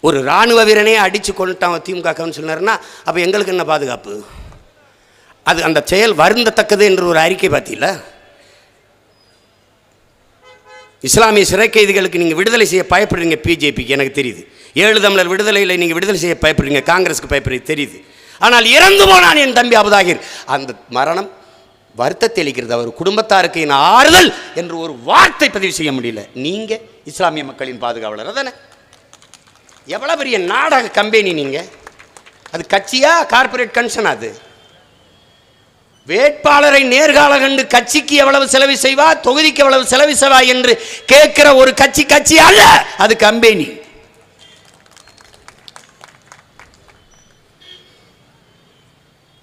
ஒரு இராணுவ வீரனே அடித்து கொண்டுட்டான் திமுகன்னு சொன்னார்னா அப்போ எங்களுக்கு என்ன பாதுகாப்பு? அது அந்த செயல் வருந்தத்தக்கது என்று ஒரு அறிக்கை பார்த்தீங்களா? இஸ்லாமிய சிறை கைதிகளுக்கு நீங்கள் விடுதலை செய்ய பயப்படுறீங்க பிஜேபிக்கு, எனக்கு தெரியுது. 7 தமிழர் விடுதலையில் நீங்கள் விடுதலை செய்ய பயப்படுறீங்க, காங்கிரஸுக்கு பயப்படுறீங்க தெரியுது. ஆனால் இறந்து போனான் என் தம்பி அபுதாகிர், அந்த மரணம் வருத்தத்தை அளிக்கிறது. அவர் குடும்பத்தாருக்கு என் ஆறுதல் என்று ஒரு வார்த்தை பதிவு செய்ய முடியல. நீங்கள் இஸ்லாமிய மக்களின் பாதுகாவலர் தானே? எவ்வளோ பெரிய நாடக கம்பெனி நீங்கள்! அது கட்சியா கார்பரேட் கன்சர்ன்? அது வேட்பாளரை நேர்கால கண்டு கட்சிக்கு எவ்வளவு செலவு செய்வா, தொகுதிக்கு எவ்வளவு செலவு செய்வா என்று கேட்கிற ஒரு கட்சி அல்ல, அது கம்பெனி.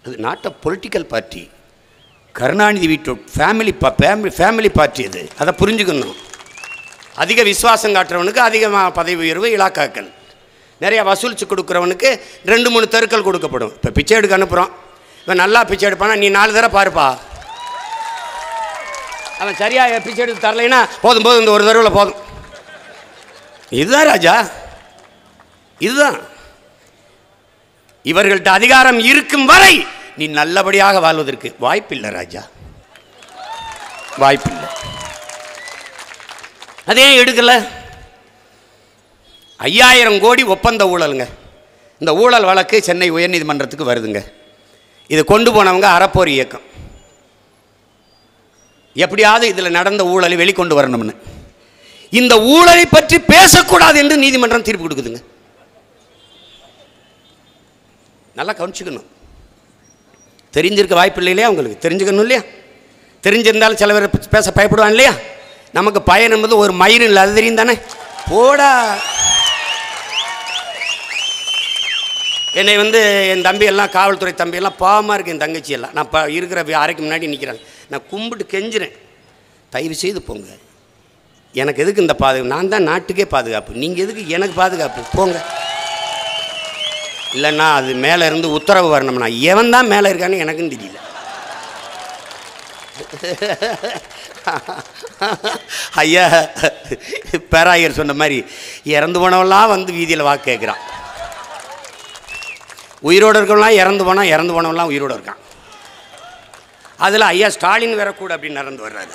அது not a political party. Karunanidhi வீட்டு ஃபேமிலி பார்ட்டி அது. அதை புரிஞ்சுக்கணும். அதிக விசுவாசம் காட்டுறவனுக்கு அதிகமாக பதவி உயர்வு, இலாக்காக்கள். நிறைய வசூலிச்சு கொடுக்குறவனுக்கு 2-3 தெருக்கள் கொடுக்கப்படும். இப்போ பிச்சை எடுக்க அனுப்புகிறோம், இவன் நல்லா பிச்சை எடுப்பானா நீ 4 தடவை பாருப்பா. அவன் சரியாக பிச்சை எடுத்து தரலைன்னா போதும் இந்த ஒரு தடவை போதும். இதுதான் ராஜா, இதுதான். இவர்கள்ட்ட அதிகாரம் இருக்கும் வரை நீ நல்லபடியாக வாழ்வதற்கு வாய்ப்பில்லை ராஜா, வாய்ப்பில்லை. அதே எடுக்கல. 5000 கோடி ஒப்பந்த ஊழலுங்க. இந்த ஊழல் வழக்கு சென்னை உயர்நீதிமன்றத்துக்கு வருதுங்க. இதை கொண்டு போனவங்க அறப்போர் இயக்கம். எப்படியாவது இதில் நடந்த ஊழலை வெளிக்கொண்டு வரணும்னு. இந்த ஊழலை பற்றி பேசக்கூடாது என்று நீதிமன்றம் தீர்ப்பு கொடுக்குதுங்க. நல்லா கவனிச்சுக்கணும். தெரிஞ்சிருக்க வாய்ப்பு இல்லையா? உங்களுக்கு தெரிஞ்சுக்கணும் இல்லையா? தெரிஞ்சிருந்தாலும் சில பேர் பேச பயப்படுவான் இல்லையா? நமக்கு பயன் என்பது ஒரு மயிரும் இல்லை, அது தெரியும் தானே? போடா. என்னை என் தம்பியெல்லாம், காவல்துறை தம்பியெல்லாம் பாவமாக இருக்குது. என் தங்கச்சியெல்லாம் நான் இருக்கிற அறைக்கு முன்னாடி நிற்கிறாங்க. நான் கும்பிட்டு கெஞ்சுறேன், தயவு செய்து போங்க. எனக்கு எதுக்கு இந்த பாதுகாப்பு? நான் தான் நாட்டுக்கே பாதுகாப்பு, நீங்கள் எதுக்கு எனக்கு பாதுகாப்பு? போங்க. இல்லைன்னா அது மேலே இருந்து உத்தரவு வரணும்னா எவன் தான் மேலே இருக்கான்னு எனக்கும் தெரியல. ஐயா பேராயர் சொன்ன மாதிரி இறந்து போனவெல்லாம் வீதியில் வாக்கு கேட்குறான். உயிரோடு இருக்கவங்களாம் இறந்து போனவெல்லாம் உயிரோடு இருக்கான். அதில் ஐயா ஸ்டாலின் வேற கூட அப்படி நடந்து வர்றாரு,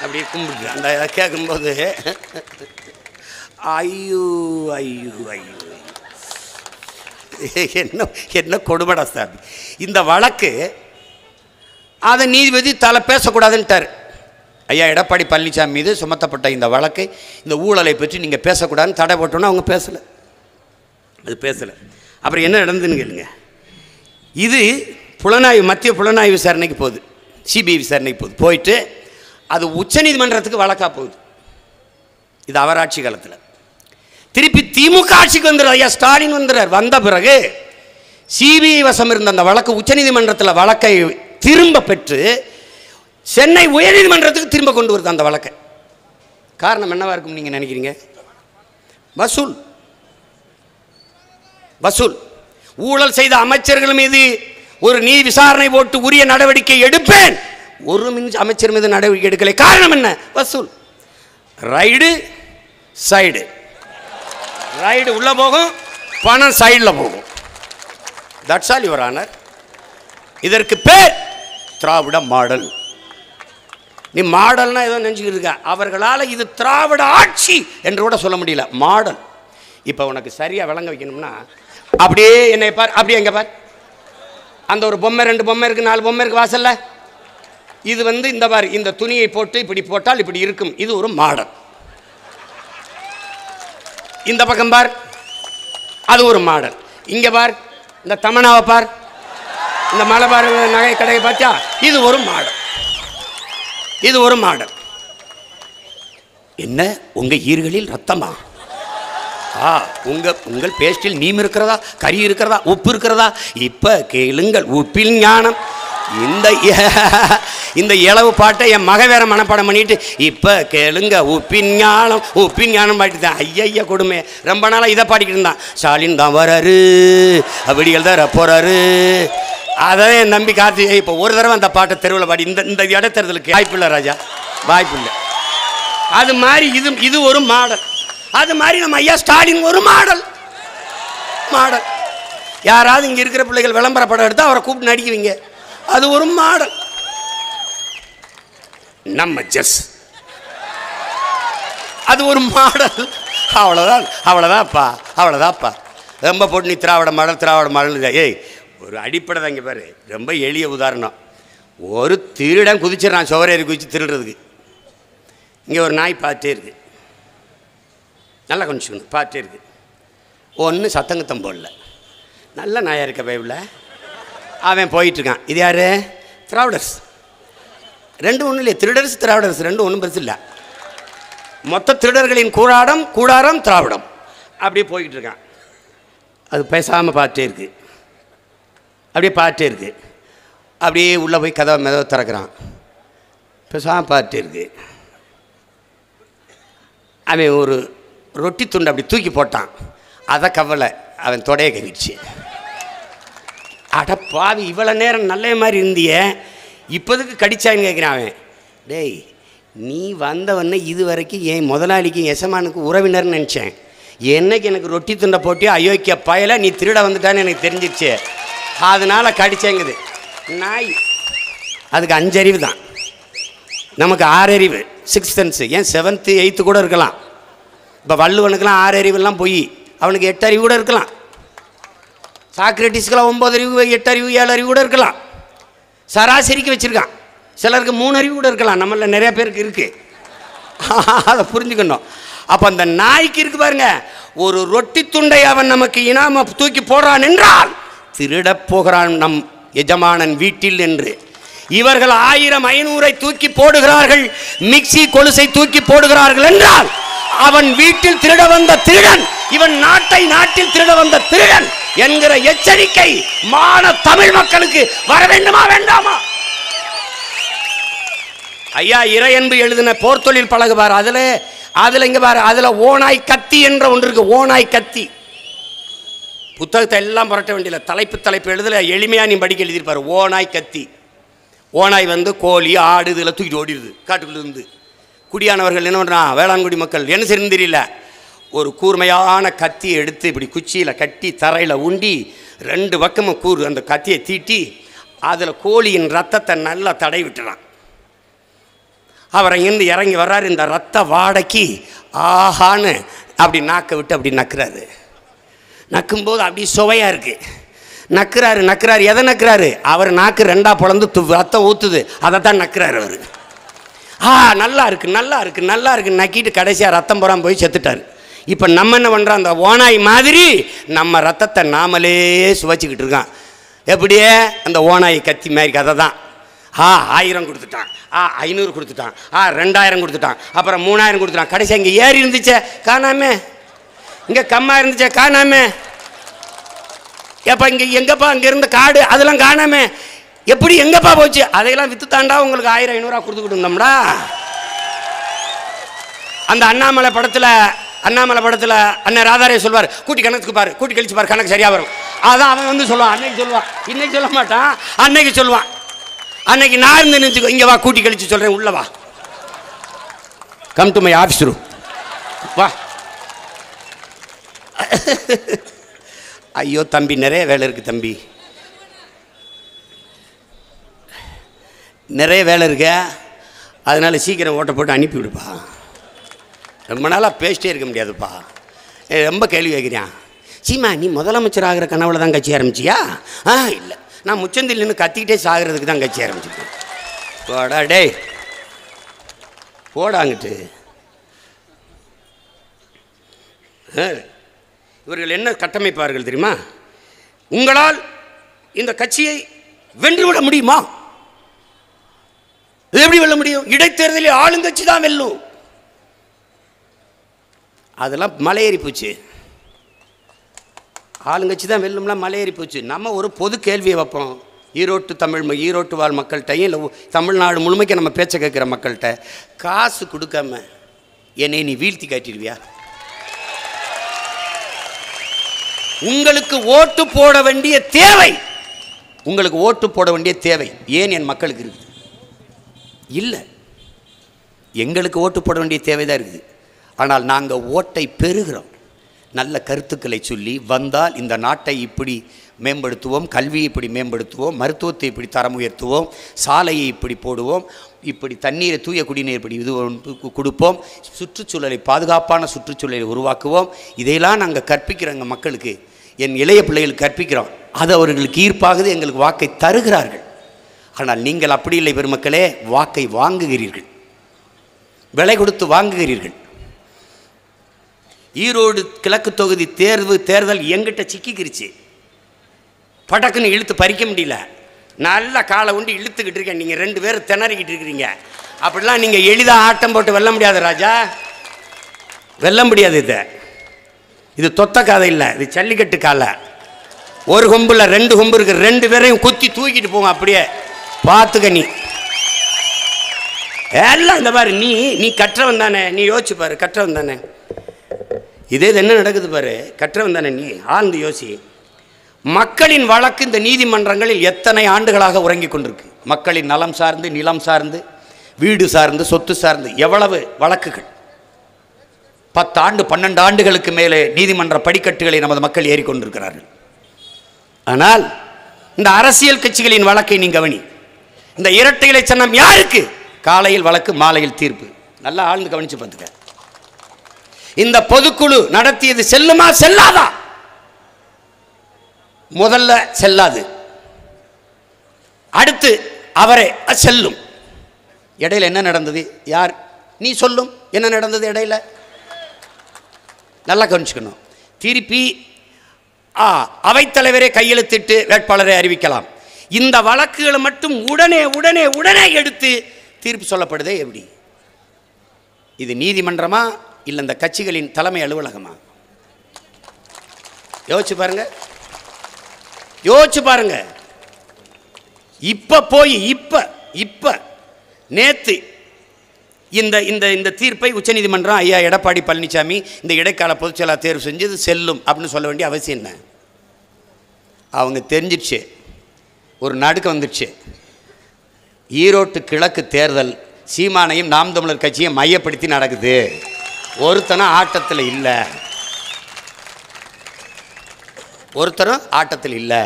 அப்படி கும்பிட்டு அந்த கேட்கும்போது ஐயோ ஐயோ ஐயோ என்ன கொடுமடா சார் இந்த வழக்கு. அதை நீதிபதி பேசக்கூடாதுன்ட்டார். ஐயா எடப்பாடி பழனிசாமி மீது சுமத்தப்பட்ட இந்த வழக்கை, இந்த ஊழலை பற்றி நீங்கள் பேசக்கூடாதுன்னு தடை போட்டோன்னா அவங்க பேசலை, அது பேசலை. அப்புறம் என்ன நடந்துன்னு கேளுங்க. இது மத்திய புலனாய்வு விசாரணைக்கு போகுது, சிபிஐ விசாரணைக்கு போகுது. போயிட்டு அது உச்சநீதிமன்றத்துக்கு வழக்காக போகுது. இது அவர் ஆட்சி காலத்தில். திருப்பி திமுக ஆட்சிக்கு வந்துடுறார். ஐயா ஸ்டாலின் வந்துடுறார். வந்த பிறகு சிபிஐ வசம் இருந்த அந்த வழக்கு உச்சநீதிமன்றத்தில் வழக்கை திரும்ப பெற்று சென்னை உயர்நீதிமன்றத்துக்கு திரும்ப கொண்டு வருது அந்த வழக்கை. காரணம் என்னவா இருக்கும் நீங்கள் நினைக்கிறீங்க? வசூல். ஊழல் செய்த அமைச்சர்கள் மீது ஒரு நீதி விசாரணை போட்டு உரிய நடவடிக்கை எடுப்பேன். ஒரு அமைச்சர் மீது நடவடிக்கை எடுக்கலை. காரணம் என்ன? வசூல். ரைடு சைடு, ரைடு உள்ள போகும், பணம் சைடில் போகும். That's all your honour. இதற்கு பேர் திராவிட மாடல். நீ மாடல்னா ஏதோ நினச்சிக்கிட்டு இருக்க. அவர்களால் இது திராவிட ஆட்சி என்று கூட சொல்ல முடியல, மாடல். இப்போ உனக்கு சரியாக விளங்க வைக்கணும்னா அப்படியே என்னை பார், அப்படியே எங்கே பார், அந்த ஒரு பொம்மை 2 பொம்மை இருக்குது, 4 பொம்மை இருக்குது வாசல்ல. இது இந்த பார், இந்த துணியை போட்டு இப்படி போட்டால் இப்படி இருக்கும். இது ஒரு மாடல். இந்த பக்கம் பார், அது ஒரு மாடல். இங்கே பார், இந்த தமனாவை பார், இந்த மலபார் நகை கடையை பார்த்தா, இது ஒரு மாடல். இது ஒரு மாடல். என்ன உங்கள் ஈர்களில் ரத்தமா? உங்கள் பேஸ்டில் நீம் இருக்கிறதா, கறி இருக்கிறதா, உப்பு இருக்கிறதா? இப்போ கேளுங்கள் உப்பில் ஞானம். இந்த இளவு பாட்டை என் மக வேற மனப்பாடம் பண்ணிட்டு இப்போ கேளுங்க உப்பின் ஞானம் பாட்டு தான். ஐயா கொடுமை. ரொம்ப நாளாக இதை பாடிக்கிட்டு இருந்தான். ஸ்டாலின் தான் வராரு, விடிகள் தான் போறாரு. அதான் என் நம்பி கார்த்தி இப்போ ஒரு தடவை அந்த பாட்டை தெருவில் பாடி இந்த இடத்தேர்தலுக்கு வாய்ப்பில்லை ராஜா, வாய்ப்பில்லை. அது மாதிரி இது ஒரு மாடல். அது மாதிரி நம்ம ஐயா ஸ்டாலின் ஒரு மாடல். மாடல். யாராவது இங்கே இருக்கிற பிள்ளைகள் விளம்பர படம் எடுத்தால் அவரை கூப்பிட்டு நடிக்குவீங்க. அது ஒரு மாடல். நம்ம ஜஸ் அது ஒரு மாடல். அவ்வளோதான்ப்பா. ரொம்ப போட்டு நீ திராவிட மாடல். ஏய், ஒரு அடிப்படை தான். இங்கே பாரு, ரொம்ப எளிய உதாரணம். ஒரு திருடன் குதிச்சிடறான், சுவரேறி குதிச்சு திருடுறதுக்கு. இங்கே ஒரு நாய் பார்த்துட்டே இருக்கு, நல்லா கொஞ்சம் பார்த்துட்டே இருக்கு. ஒன்று சத்தங்கத்தம் போடல, நல்ல நாயாக இருக்க பைபிளில் அவன் போயிட்டுருக்கான். இது யார்? திராவிடர்ஸ். ரெண்டும் ஒன்றும் இல்லையே, திருடர்ஸ் திராவிடர்ஸ் ரெண்டும் ஒன்றும் பெருசு இல்லை. மொத்த திருடர்களின் கூடாரம் திராவிடம். அப்படியே போய்கிட்டு இருக்கான். அது பேசாமல் பார்த்துட்டே இருக்கு, அப்படியே உள்ளே போய் மெதவை திறக்கிறான். பேசாமல் பார்த்துட்டே இருக்கு. அவன் ஒரு ரொட்டி துண்டு அப்படி தூக்கி போட்டான். அதை கவலை அவன் தொடையை கவிடுச்சு. அடப்பாவி, இவ்வளோ நேரம் நல்ல மாதிரி இருந்திய, இப்போதுக்கு கடிச்சான்னு கேட்குறான் அவன். டேய், நீ வந்தவொடனே இது வரைக்கும் என் முதலாளிக்கும் எசமானுக்கு உறவினர்னு நினச்சேன். என்னைக்கு எனக்கு ரொட்டி துண்டை போட்டி அயோக்கிய பயலை நீ திருட வந்துட்டான்னு எனக்கு தெரிஞ்சிருச்சு, அதனால் கடிச்சேங்குது. நாய் அதுக்கு 5 அறிவு தான், நமக்கு 6 அறிவு, 6th sense. ஏன் 7th 8th கூட இருக்கலாம். இப்போ வள்ளுவனுக்கெல்லாம் 6 அறிவுலாம் போய் அவனுக்கு 8 அறிவு கூட இருக்கலாம். சாக்ரட்டிஸ்க்கெல்லாம் 9 அறிவு 8 அறிவு 7 அறிவு கூட இருக்கலாம். சராசரிக்கு வச்சுருக்கான். சிலருக்கு 3 அறிவு கூட இருக்கலாம். நம்மள நிறைய பேருக்கு இருக்குது. அதை புரிஞ்சுக்கணும். அப்போ அந்த நாய்க்கு இருக்கு பாருங்க, ஒரு ரொட்டி துண்டை அவன் நமக்கு இனாம தூக்கி போடுறான் என்றால் திருடப் போகிறான் நம் எஜமானன் வீட்டில் என்று. இவர்கள் 1000-500 தூக்கி போடுகிறார்கள், மிக்சி கொலுசை தூக்கி போடுகிறார்கள் என்றால் அவன் வீட்டில் திருட வந்த திருடன், இவன் நாட்டில் திருட வந்த திருடன் என்கிற எச்சரிக்கை மான தமிழ் மக்களுக்கு வர வேண்டுமா வேண்டாமா? ஐயா இறையன்பு எழுதின போர்த்தொழில் பழகுவார். அதில் இங்கே பாரு, அதில் ஓனாய் கத்தி என்ற ஒன்று இருக்கு. ஓனாய் கத்தி புத்தகத்தை எல்லாம் புரட்ட வேண்டியல, தலைப்பு எழுதல, எளிமையாக நீ படிக்க எழுதியிருப்பார். ஓனாய் கத்தி. ஓனாய் வந்து கோழி ஆடு இதில் தூக்கிட்டு ஓடிடுது காட்டுக்குள்ள இருந்து. குடியானவர்கள் என்ன பண்ணுறான், வேளாண்குடி மக்கள் என்ன செய்யணும் தெரியல, ஒரு கூர்மையான கத்தியை எடுத்து இப்படி குச்சியில் கட்டி தரையில் உண்டி 2 பக்கமும் அந்த கத்தியை தீட்டி அதில் கோழியின் ரத்தத்தை நல்லா தடை விட்டுறான். அவரை இருந்து இறங்கி வர்றாரு. இந்த ரத்த வாடைக்கு ஆஹான்னு அப்படி நாக்கை விட்டு அப்படி நக்குறாரு. நக்கும்போது அப்படி சுவையாக இருக்குது. நக்குறாரு. எதை நக்குறாரு? அவர் நாக்கு 2ஆ பிளந்து ரத்தம் ஊற்றுது, அதை தான் நக்குறாரு அவர். நல்லா இருக்கு நக்கிட்டு கடைசியாக ரத்தம் போகிறான் போய் செத்துட்டார். இப்போ நம்ம என்ன பண்ணுறோம், அந்த ஓனாய் மாதிரி நம்ம ரத்தத்தை நாமளே சுவைச்சிக்கிட்டு இருக்கான். எப்படியே அந்த ஓனாய் கத்தி மாதிரி கதை தான். 1000 கொடுத்துட்டான், 500 கொடுத்துட்டான், 2000 கொடுத்துட்டான், அப்புறம் 3000 கொடுத்துட்டான். கடைசி இங்கே ஏறி இருந்துச்சே காணாமே, இங்கே கம்மா இருந்துச்சே காணாமே, ஏப்பா இங்கே எங்கப்பா அங்கே இருந்த காடு அதெல்லாம் காணாமே, எப்படி எங்கப்பா போச்சு, அதையெல்லாம் வித்து தாண்டா உங்களுக்கு 1000-500 கொடுத்துக்கிட்டு இருந்தோம்டா. அந்த அண்ணாமலை படத்தில் அண்ணன் ராதாரே சொல்வார், கூட்டி கணக்கு பாரு, கூட்டி கழிச்சு பாரு, கணக்கு சரியாக வரும். அதான் அவன் வந்து சொல்லுவான். அன்னைக்கு சொல்லுவான், இன்னைக்கு சொல்ல மாட்டான், அன்னைக்கு சொல்லுவான். அன்னைக்கு நான் இருந்து நினச்சிக்கோ, இங்கே வா கூட்டி கழிச்சு சொல்கிறேன், உள்ள வா, come to my office room வா. ஐயோ தம்பி, நிறைய வேலை இருக்குது தம்பி, நிறைய வேலை இருக்கு, அதனால் சீக்கிரம் ஓட்ட போட்டு அனுப்பி விடுப்பா. ரொம்ப நாளாக பேசிட்டே இருக்க முடியாதுப்பா. ரொம்ப கேள்வி கேட்குறியான். சீமா, நீ முதலமைச்சர் ஆகிற கனவுல தான் கட்சி ஆரம்பிச்சியா? இல்லை, நான் முச்சந்தில் நின்று கத்திக்கிட்டே சாகிறதுக்கு தான் கட்சி ஆரம்பிச்சிருக்கேன். போடா டேய், போடாங்கிட்டு. இவர்கள் என்ன கட்டமைப்பார்கள் தெரியுமா? உங்களால் இந்த கட்சியை வென்றுவிட முடியுமா? எப்படி வெல்ல முடியும்? இடைத்தேர்தலில் ஆளுங்கட்சி தான் வெல்லும். அதெல்லாம் மலையேறி போச்சு. ஆளுங்கட்சி தான் வெல்லும்லாம் மலையேறி போச்சு. நம்ம ஒரு பொது கேள்வியை வைப்போம். ஈரோட்டு வாழ் மக்கள்கிட்டையும் இல்லை தமிழ்நாடு முழுமைக்கு நம்ம பேச்சை கேட்குற மக்கள்கிட்ட, காசு கொடுக்காம என்னை நீ வீழ்த்தி காட்டிடுவியா? உங்களுக்கு ஓட்டு போட வேண்டிய தேவை, ஏன் என் மக்களுக்கு இருக்குது? இல்லை, எங்களுக்கு ஓட்டு போட வேண்டிய தேவை தான் இருக்குது. ஆனால் நாங்கள் ஓட்டை பெறுகிறோம். நல்ல கருத்துக்களை சொல்லி வந்தால் இந்த நாட்டை இப்படி மேம்படுத்துவோம், கல்வியை இப்படி மேம்படுத்துவோம், மருத்துவத்தை இப்படி தரம் உயர்த்துவோம், சாலையை இப்படி போடுவோம், இப்படி தண்ணீரை தூய குடிநீர் இப்படி இது கொடுப்போம், சுற்றுச்சூழலை பாதுகாப்பான சுற்றுச்சூழலை உருவாக்குவோம். இதையெல்லாம் நாங்கள் கற்பிக்கிறோங்க மக்களுக்கு, என் இளைய பிள்ளைகளுக்கு கற்பிக்கிறோம். அது அவர்களுக்கு ஈர்ப்பாகுது, எங்களுக்கு வாக்கை தருகிறார்கள். ஆனால் நீங்கள் அப்படி இல்லை பெருமக்களே, வாக்கை வாங்குகிறீர்கள், விலை கொடுத்து வாங்குகிறீர்கள். ஈரோடு கிழக்கு தொகுதி தேர்தல் எங்கிட்ட சிக்கிக்கிருச்சு. படக்குன்னு இழுத்து பறிக்க முடியல. நல்ல காலை உண்டு இழுத்துக்கிட்டு இருக்கேன், நீங்கள் 2 பேரும் திணறிக்கிட்டு இருக்கிறீங்க. அப்படிலாம் நீங்கள் எளிதாக ஆட்டம் போட்டு வெல்ல முடியாது ராஜா, வெல்ல முடியாது. இது தொத்த காதை இல்லை, இது ஜல்லிக்கட்டு காலை. ஒரு கொம்புல 2 கொம்பு இருக்கு, 2 பேரையும் குத்தி தூக்கிட்டு போங்க. அப்படியே பார்த்துக்க. நீ எல்லாம் இந்த பாரு, நீ கற்றவன் தானே, நீ யோசிச்சு பாரு, கற்றவன் தானே. இதே என்ன நடக்குது பாரு, கற்றவன் தானே நீ, ஆழ்ந்து யோசி. மக்களின் வழக்கு இந்த நீதிமன்றங்களில் எத்தனை ஆண்டுகளாக உறங்கி கொண்டிருக்கு. மக்களின் நலம் சார்ந்து, நிலம் சார்ந்து, வீடு சார்ந்து, சொத்து சார்ந்து எவ்வளவு வழக்குகள். 10 ஆண்டு 12 ஆண்டுகளுக்கு மேலே நீதிமன்ற படிக்கட்டுகளை நமது மக்கள் ஏறிக்கொண்டிருக்கிறார்கள். ஆனால் இந்த அரசியல் கட்சிகளின் வழக்கை நீ கவனி. இந்த இரட்டை இலை சின்னம் யாருக்கு? காலையில் வழக்கு, மாலையில் தீர்ப்பு. நல்லா ஆழ்ந்து கவனிச்சு பார்த்துக்க. இந்த பொதுக்குழு நடத்தியது செல்லுமா செல்லாதா? முதல்ல செல்லாது, அடுத்து அவரே செல்லும். இடையில என்ன நடந்தது? யார் நீ சொல்லும், என்ன நடந்தது இடையில? நல்லா கவனிச்சுக்கணும். திருப்பி அவைத்தலைவரே கையெழுத்திட்டு வேட்பாளரை அறிவிக்கலாம். இந்த வழக்குகளை மட்டும் உடனே உடனே உடனே எடுத்து தீர்ப்பு சொல்லப்படுதே எப்படி? இது நீதிமன்றமா இல்லை இந்த கட்சிகளின் தலைமை அலுவலகமா? யோசிச்சு பாருங்க, யோசிச்சு பாருங்க. இப்ப போய் இப்ப நேத்து இந்த இந்த இந்த தீர்ப்பை உச்சநீதிமன்றம் ஐயா எடப்பாடி பழனிசாமி இந்த இடைக்கால பொதுச்செயலாளர் தேர்வு செஞ்சது செல்லும் அப்படின்னு சொல்ல வேண்டிய அவசியம் என்ன? அவங்க தெரிஞ்சிடுச்சு, ஒரு நடுக்க வந்துடுச்சு. ஈரோட்டு கிழக்கு தேர்தல் சீமானையும் நாம் தமிழர் கட்சியை மையப்படுத்தி நடக்குது. ஒருத்தனும் ஆட்டத்தில் இல்லை, ஒருத்தரும் ஆட்டத்தில் இல்லை.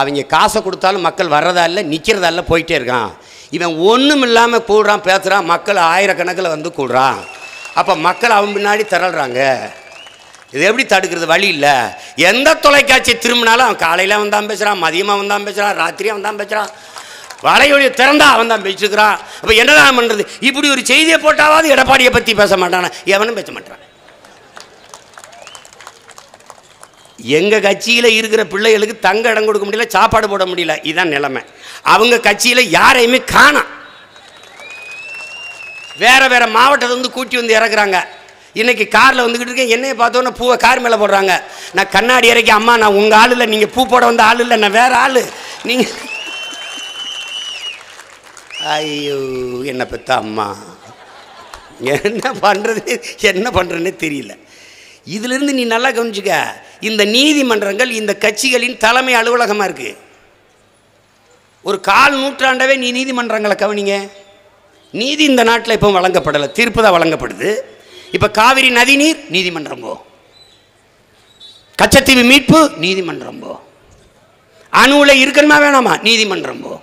அவங்க காசை கொடுத்தாலும் மக்கள் வர்றதா இல்லை, நிற்கிறதா இல்லை, போயிட்டே இருக்கான். இவன் ஒன்றும் இல்லாமல் கூடுறான், பேசுகிறான், மக்கள் ஆயிரக்கணக்கில் வந்து கூடுறான். அப்போ மக்கள் அவன் பின்னாடி திரள்றாங்க. இது எப்படி தடுக்கிறது? வழி இல்லை. எந்த தொலைக்காட்சி திரும்பினாலும் அவன் காலையில் வந்தான் பேசுகிறான், மதியமாக வந்தான் பேசுகிறான், ராத்திரியாக வந்தான் பேசுகிறான், வலையொலி திறந்தா அவன் தான் பேசிக்கிறான். அப்போ என்னதான் பண்ணுறது? இப்படி ஒரு செய்தியை போட்டாவது எடப்பாடியை பற்றி பேச மாட்டானா? எவனும் பேச மாட்டான். எங்கள் கட்சியில் இருக்கிற பிள்ளைகளுக்கு தங்க இடம் கொடுக்க முடியல, சாப்பாடு போட முடியல. இதுதான் நிலைமை. அவங்க கட்சியில் யாரையுமே காணோம். வேற வேற மாவட்டத்தை வந்து கூட்டி வந்து இறக்குறாங்க. இன்னைக்கு காரில் வந்துக்கிட்டு இருக்கேன், என்னையை பார்த்தோன்னே பூவை கார் மேலே போடுறாங்க. நான் கண்ணாடி இறக்கி, அம்மா நான் உங்கள் ஆள் இல்லை, நீங்கள் பூ போட வந்த ஆள் இல்லை, நான் வேற ஆள். நீங்கள் ஐயோ என்ன பெத்த அம்மா, என்ன பண்ணுறதுன்னே தெரியல. இதிலிருந்து நீ நல்லா கவனிச்சுக்க. இந்த நீதிமன்றங்கள் இந்த கட்சிகளின் தலைமை அலுவலகமாக இருக்குது. ஒரு 1/4 நூற்றாண்டாவே நீ நீதிமன்றங்களை கவனிங்க. நீதி இந்த நாட்டில் இப்போ வழங்கப்படலை, தீர்ப்பு தான் வழங்கப்படுது. இப்போ காவிரி நதிநீர் நீதிமன்றம் போ, கச்சத்தீவு மீட்பு நீதிமன்றம் போ, அணு உலை இருக்கணுமா வேணாமா நீதிமன்றம் போ,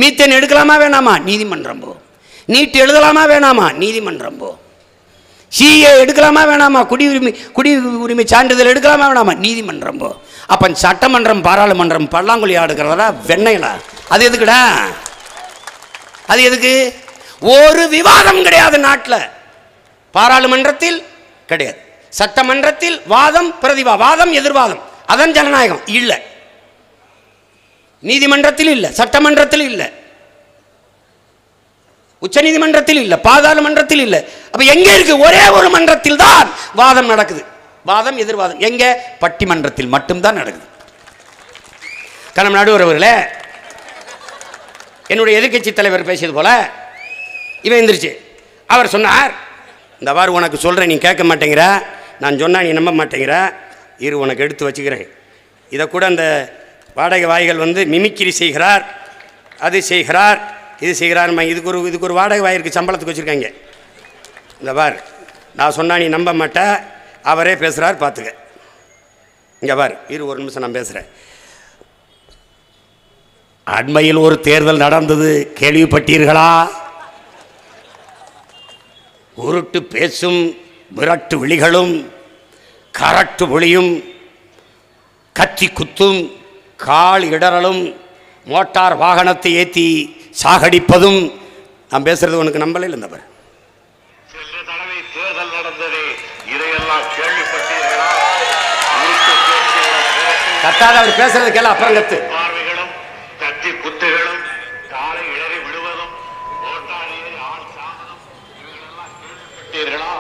மீத்தேன் எடுக்கலாமா வேணாமா நீதிமன்றம் போ, நீட் எழுதலாமா வேணாமா நீதிமன்றம் போ, சிஏ எடுக்கலாமா வேணாமா, குடியுரிமை சான்றிதழ் எடுக்கலாமா வேணாமா நீதிமன்றம் போ. அப்போ சட்டமன்றம் பாராளுமன்றம் பல்லாங்குழி ஆடுக்கிறதா வெண்ணைகளா? அது எதுக்குடா? அது எதுக்கு? ஒரு விவாதம் கிடையாது நாட்டில். பாராளுமன்றத்தில் கிடையாது, சட்டமன்றத்தில் வாதம் வாதம் எதிர்வாதம், அதன் ஜனநாயகம் இல்லை. நீதிமன்றத்தில் இல்லை, சட்டமன்றத்தில் இல்லை, உச்ச நீதிமன்றத்தில் இல்லை, பாராளுமன்றத்தில் இல்லை. அப்ப எங்க இருக்கு? ஒரே ஒரு மன்றத்தில் தான் வாதம் நடக்குது, வாதம் எதிர்வாதம். எங்க? பட்டிமன்றத்தில் மட்டும்தான் நடக்குது. கணம் நடுவர் அவர்களே, என்னுடைய எதிர்கட்சி தலைவர் பேசியது போல இவன் எந்திரிச்சு அவர் சொன்னார், இந்த வாரம் உனக்கு சொல்கிறேன், நீ கேட்க மாட்டேங்கிற, நான் சொன்னால் நீ நம்ப மாட்டேங்கிற, இரு உனக்கு எடுத்து வச்சுக்கிறேன். இதை கூட அந்த வாடகை வாய்கள் வந்து மிமிக்கிரி செய்கிறார், அது செய்கிறார், இது செய்கிறார். இதுக்கு ஒரு வாடகை வாயிற்கு சம்பளத்துக்கு வச்சுருக்காங்க. இந்த பார், நான் சொன்னால் நீ நம்ப மாட்டேன், அவரே பேசுகிறார், பார்த்துக்க. இங்கே பாரு, ஒரு நிமிஷம் நான் பேசுகிறேன். அண்மையில் ஒரு தேர்தல் நடந்தது, கேள்விப்பட்டீர்களா? உருட்டு பேசும் விரட்டு விழிகளும் கரட்டு ஒளியும் கத்தி குத்தும் கால் இடறலும் மோட்டார் வாகனத்தை ஏற்றி சாகடிப்பதும். நான் பேசுறது உனக்கு நம்பல இல்லை? இந்த தேர்தல் நடந்தது, இதையெல்லாம் கேள்விப்பட்டீர்களா? கத்தாத அவர் பேசுறது கேள, அப்புறம் கத்து. பார்வைகளும் கத்தி குத்துகளும் காலை இடறி விடுவதும் மோட்டாரியை ஆள் சாதனம், இவைகளெல்லாம் கேள்விப்பட்டீர்களா?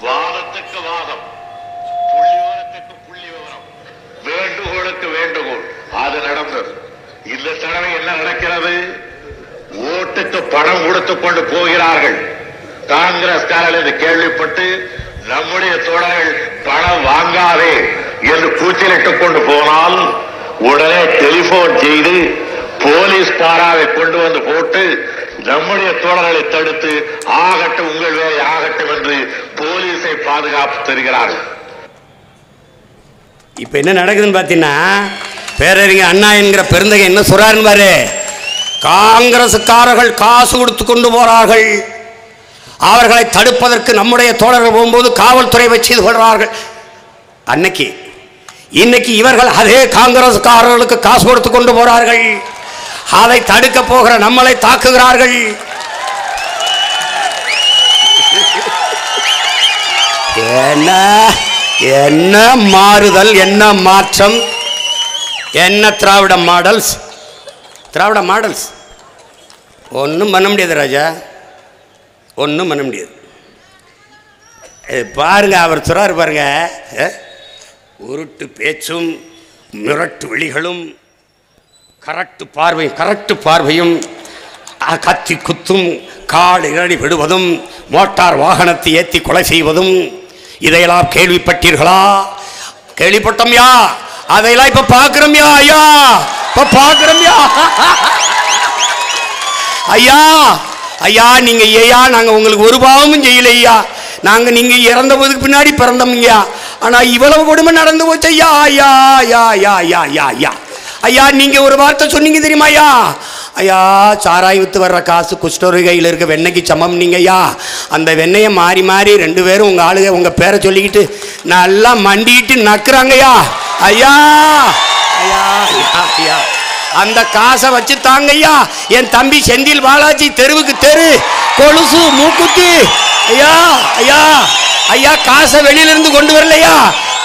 வாதத்துக்கு வாதம், புள்ளிவிவரத்துக்கு புள்ளி விவரம், வேண்டுகோளுக்கு வேண்டுகோள், அது நடந்தது. இந்த தடவை என்ன நடக்கிறது? ஓட்டுக்கு பணம் கொடுத்துக் கொண்டு போகிறார்கள். காங்கிரஸ்காரர்கள் இதை கேள்விப்பட்டு நம்முடைய தோழர்கள் பணம் வாங்காதே என்று கூச்சலிட்டுக் கொண்டு போனால் உடனே டெலிபோன் செய்து போலீஸ் பாராவை கொண்டு வந்து போட்டு நம்முடைய தோழர்களை தடுத்து ஆகட்டும் உங்கள் வேலை ஆகட்டும் என்று போலீஸை பாதுகாப்பு தருகிறார்கள். இப்ப என்ன நடக்குதுன்னு பாத்தீங்கன்னா, பேரறிஞர் அண்ணா என்கிற பெருந்தகை என்ன சொல்றாருன்னு பாரு. காங்கிரசுக்காரர்கள் காசு கொடுத்து கொண்டு போறார்கள், அவர்களை தடுப்பதற்கு நம்முடைய தோழர்கள் போகும்போது காவல்துறை வச்சு கொள்றார்கள். அன்னைக்கு இன்னைக்கு இவர்கள் அதே காங்கிரசுக்காரர்களுக்கு காசு கொடுத்து கொண்டு போறார்கள், அதை தடுக்க போகிற நம்மளை தாக்குகிறார்கள். என்ன என்ன மாறுதல், என்ன மாற்றம், என்ன திராவிட மாடல்ஸ். திராவிட மாடல்ஸ் ஒன்றும் பண்ண முடியாது ராஜா, ஒன்றும் பண்ண முடியாது. பாருங்க, அவர் சொல்றாரு பாருங்க, உருட்டு பேச்சும் மிரட்டு விழிகளும் கரட்டு பார்வையும் கத்தி குத்தும் கால் இடறி விடுவதும் மோட்டார் வாகனத்தை ஏற்றி கொலை செய்வதும், இதையெல்லாம் கேள்விப்பட்டீர்களா? கேள்விப்பட்டோம்யா, அதையெல்லாம் இப்ப பார்க்கிறோம்யா. ஐயா இப்ப பார்க்கிறோம்யா. ஐயா ஐயா நீங்க ஐயா, நாங்க உங்களுக்கு ஒரு பாவமும் செய்யல ஐயா, நாங்க நீங்க இறந்த போதுக்கு பின்னாடி பிறந்தோம்யா, ஆனா இவ்வளவு கொடுமை நடந்து போச்சு ஐயா. ஐயா ஐயா ஐயா ஐயா ஐயா ஐயா ஐயா, நீங்க ஒரு வார்த்தை சொன்னீங்க தெரியுமா ஐயா? ஐயா, சாராய் வித்து வர்ற காசு குஷ்டோரு கையில் இருக்க வெண்ணெய்க்கு சமம் நீங்க ஐயா. அந்த வெண்ணெயை மாறி மாறி ரெண்டு பேரும் உங்க ஆளுக உங்க பேரை சொல்லிக்கிட்டு நல்லா மண்டிக்கிட்டு நக்குறாங்கய்யா. ஐயா ஐயா ஐயா ஐயா, அந்த காசை வச்சு தாங்க ஐயா. என் தம்பி செந்தில் பாலாஜி தெருவுக்கு தெரு கொலுசு மூக்குத்தி. ஐயா ஐயா ஐயா, காசை வெளியிலிருந்து கொண்டு வரலையா,